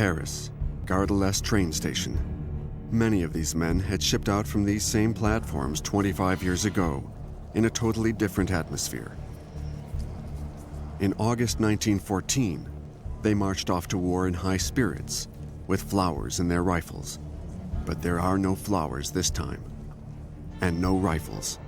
Paris, Gare de l'Est train station. Many of these men had shipped out from these same platforms 25 years ago, in a totally different atmosphere. In August 1914, they marched off to war in high spirits, with flowers in their rifles. But there are no flowers this time, and no rifles.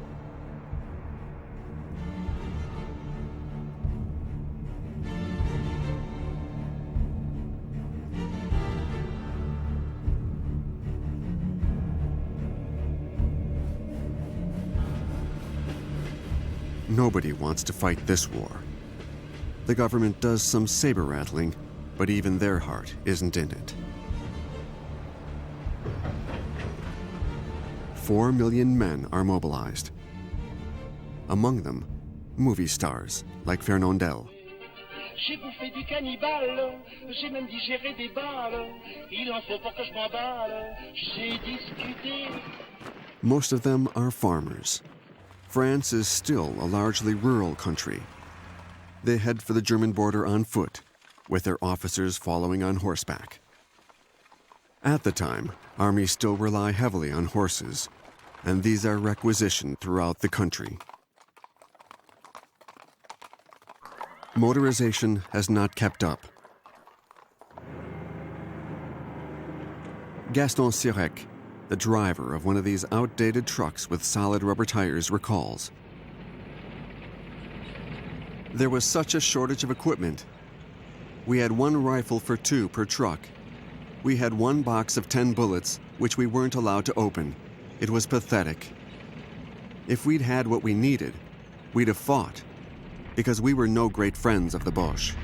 Nobody wants to fight this war. The government does some saber-rattling, but even their heart isn't in it. 4 million men are mobilized. Among them, movie stars like Fernandel. J'ai bouffé du cannibale, j'ai même digéré des balles, il en faut pour que je m'emballe, j'ai discuté. Most of them are farmers. France is still a largely rural country. They head for the German border on foot, with their officers following on horseback. At the time, armies still rely heavily on horses, and these are requisitioned throughout the country. Motorization has not kept up. Gaston Sirec, the driver of one of these outdated trucks with solid rubber tires, recalls. There was such a shortage of equipment. We had 1 rifle for 2 per truck. We had 1 box of 10 bullets, which we weren't allowed to open. It was pathetic. If we'd had what we needed, we'd have fought, because we were no great friends of the Boche.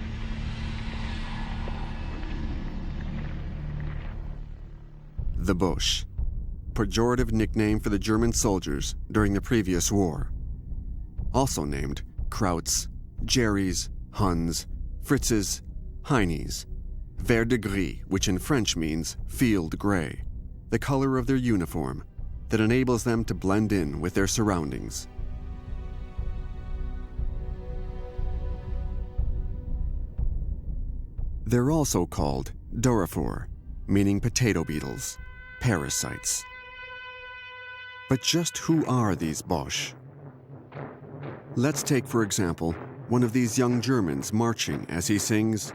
The Boche, pejorative nickname for the German soldiers during the previous war. Also named Krauts, Jerrys, Huns, Fritzes, Heinis, vert de gris, which in French means field gray, the color of their uniform that enables them to blend in with their surroundings. They're also called Dorafor, meaning potato beetles, parasites. But just who are these Boche? Let's take, for example, one of these young Germans marching as he sings,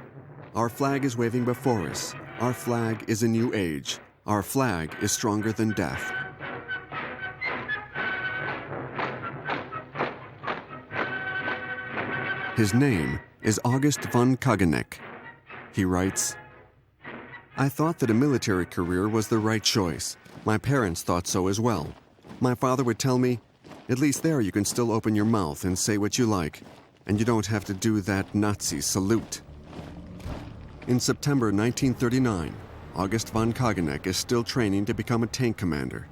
"Our flag is waving before us. Our flag is a new age. Our flag is stronger than death." His name is August von Kaganeck. He writes, "I thought that a military career was the right choice. My parents thought so as well. My father would tell me, at least there you can still open your mouth and say what you like, and you don't have to do that Nazi salute." In September 1939, August von Kaganeck is still training to become a tank commander.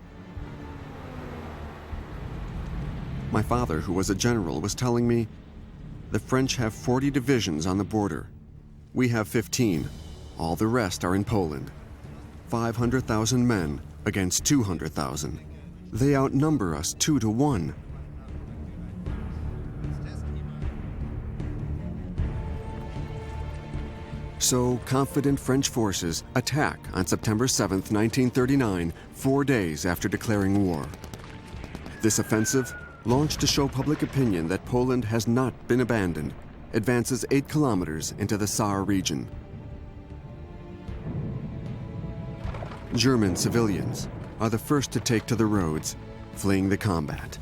My father, who was a general, was telling me, "The French have 40 divisions on the border. We have 15. All the rest are in Poland. 500,000 men against 200,000. They outnumber us 2 to 1. So, confident French forces attack on September 7, 1939, 4 days after declaring war. This offensive, launched to show public opinion that Poland has not been abandoned, advances 8 kilometers into the Saar region. German civilians are the first to take to the roads, fleeing the combat.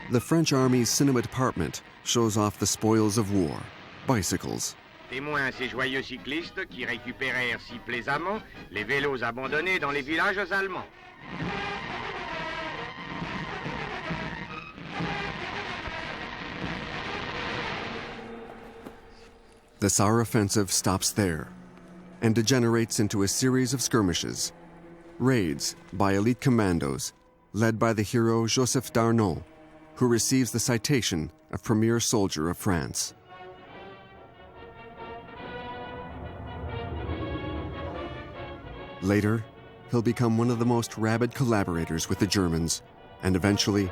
The French Army's cinema department shows off the spoils of war, bicycles. Témoins ces joyeux cyclistes qui récupérèrent si plaisamment les vélos abandonnés dans les villages allemands. The Saar offensive stops there and degenerates into a series of skirmishes, raids by elite commandos led by the hero Joseph Darnaud, who receives the citation of Premier Soldier of France. Later, he'll become one of the most rabid collaborators with the Germans, and eventually,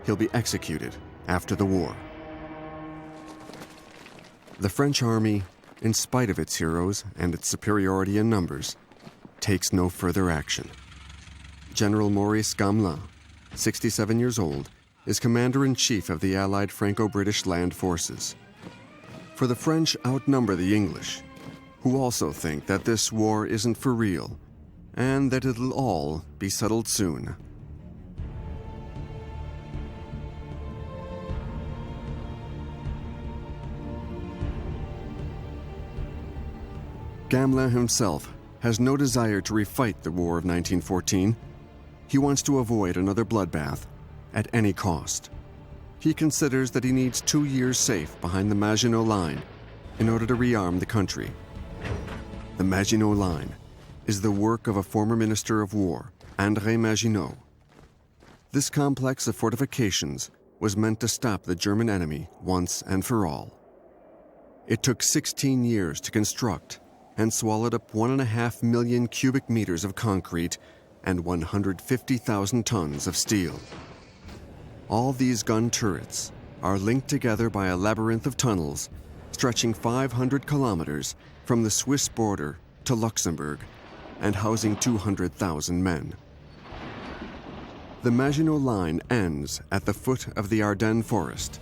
he'll be executed after the war. The French army, in spite of its heroes and its superiority in numbers, takes no further action. General Maurice Gamelin, 67 years old, is commander-in-chief of the Allied Franco-British land forces. For the French outnumber the English, who also think that this war isn't for real and that it'll all be settled soon. Gamelin himself has no desire to refight the War of 1914. He wants to avoid another bloodbath at any cost. He considers that he needs 2 years safe behind the Maginot Line in order to rearm the country. The Maginot Line is the work of a former Minister of War, André Maginot. This complex of fortifications was meant to stop the German enemy once and for all. It took 16 years to construct and swallowed up 1.5 million cubic meters of concrete and 150,000 tons of steel. All these gun turrets are linked together by a labyrinth of tunnels stretching 500 kilometers from the Swiss border to Luxembourg and housing 200,000 men. The Maginot Line ends at the foot of the Ardennes forest.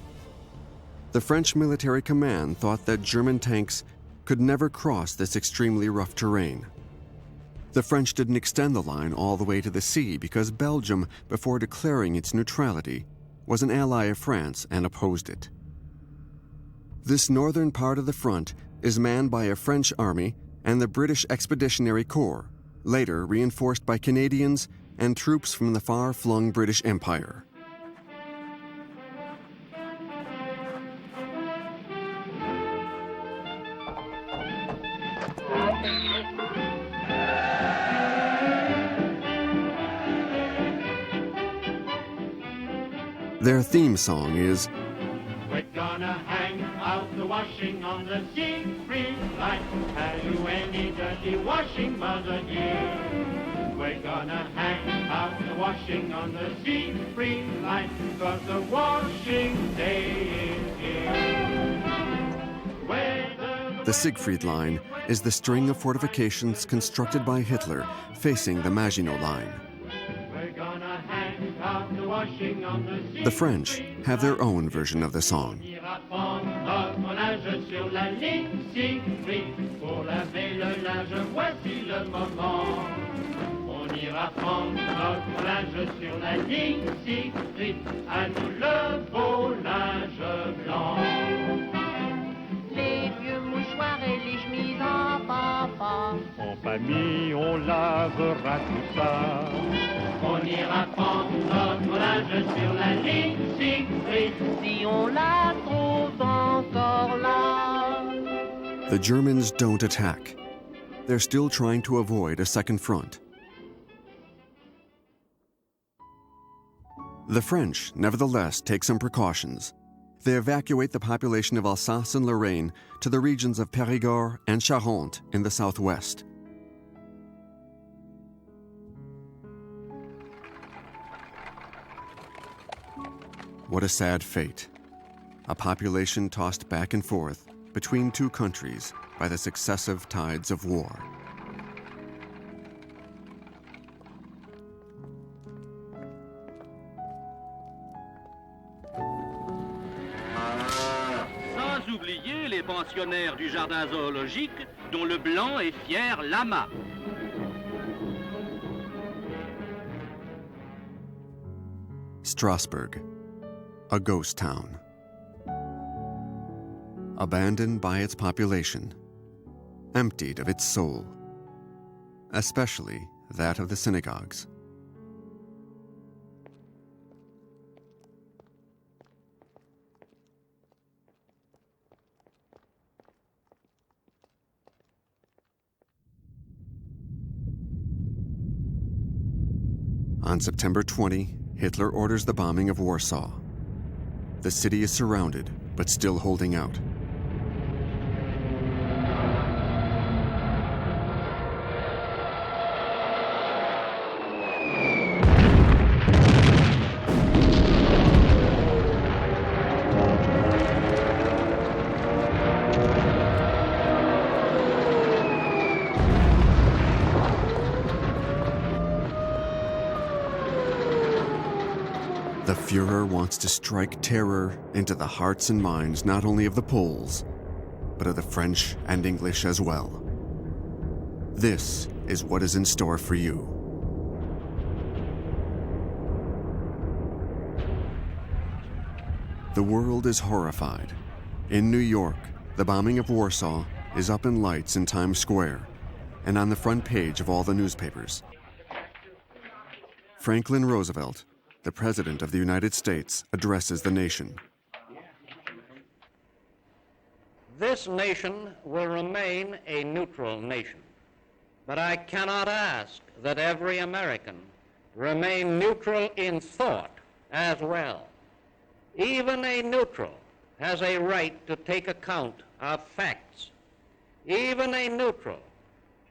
The French military command thought that German tanks could never cross this extremely rough terrain. The French didn't extend the line all the way to the sea because Belgium, before declaring its neutrality, was an ally of France and opposed it. This northern part of the front is manned by a French army and the British Expeditionary Corps, later reinforced by Canadians and troops from the far-flung British Empire. Their theme song is, "We're gonna hang out the washing on the Siegfried Line. Have you any dirty washing, mother dear? We're gonna hang out the washing on the Siegfried Line, 'cause the washing day is here." The Siegfried Line is the string of fortifications constructed by Hitler facing the Maginot Line. The French have their own version of the song. Les vieux mouchoirs et les chemises en papa. En famille, on lavera tout ça. On ira prendre notre linge sur la ligne Siegfried, Si on la trouve encore là. The Germans don't attack. They're still trying to avoid a second front. The French, nevertheless, take some precautions. They evacuate the population of Alsace and Lorraine to the regions of Périgord and Charente in the southwest. What a sad fate. A population tossed back and forth between two countries by the successive tides of war. Sans oublier les pensionnaires du jardin zoologique dont le blanc est fier lama. Strasbourg, a ghost town. Abandoned by its population, emptied of its soul, especially that of the synagogues. On September 20, Hitler orders the bombing of Warsaw. The city is surrounded, but still holding out. The Führer wants to strike terror into the hearts and minds not only of the Poles, but of the French and English as well. This is what is in store for you. The world is horrified. In New York, the bombing of Warsaw is up in lights in Times Square and on the front page of all the newspapers. Franklin Roosevelt, the President of the United States, addresses the nation. This nation will remain a neutral nation, but I cannot ask that every American remain neutral in thought as well. Even a neutral has a right to take account of facts. Even a neutral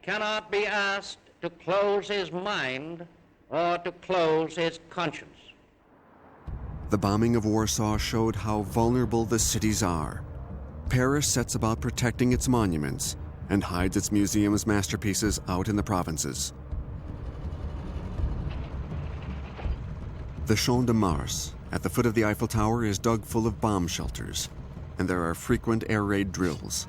cannot be asked to close his mind or to close his conscience. The bombing of Warsaw showed how vulnerable the cities are. Paris sets about protecting its monuments and hides its museum's masterpieces out in the provinces. The Champ de Mars, at the foot of the Eiffel Tower, is dug full of bomb shelters, and there are frequent air raid drills.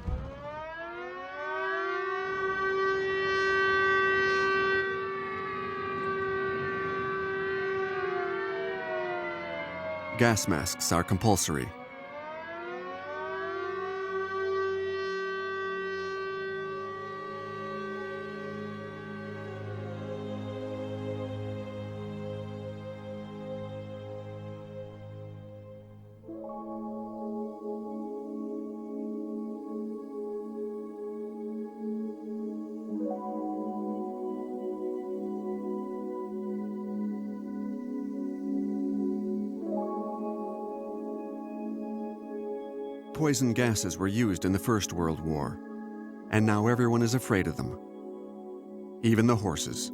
Gas masks are compulsory. Poison gases were used in the First World War, and now everyone is afraid of them. Even the horses.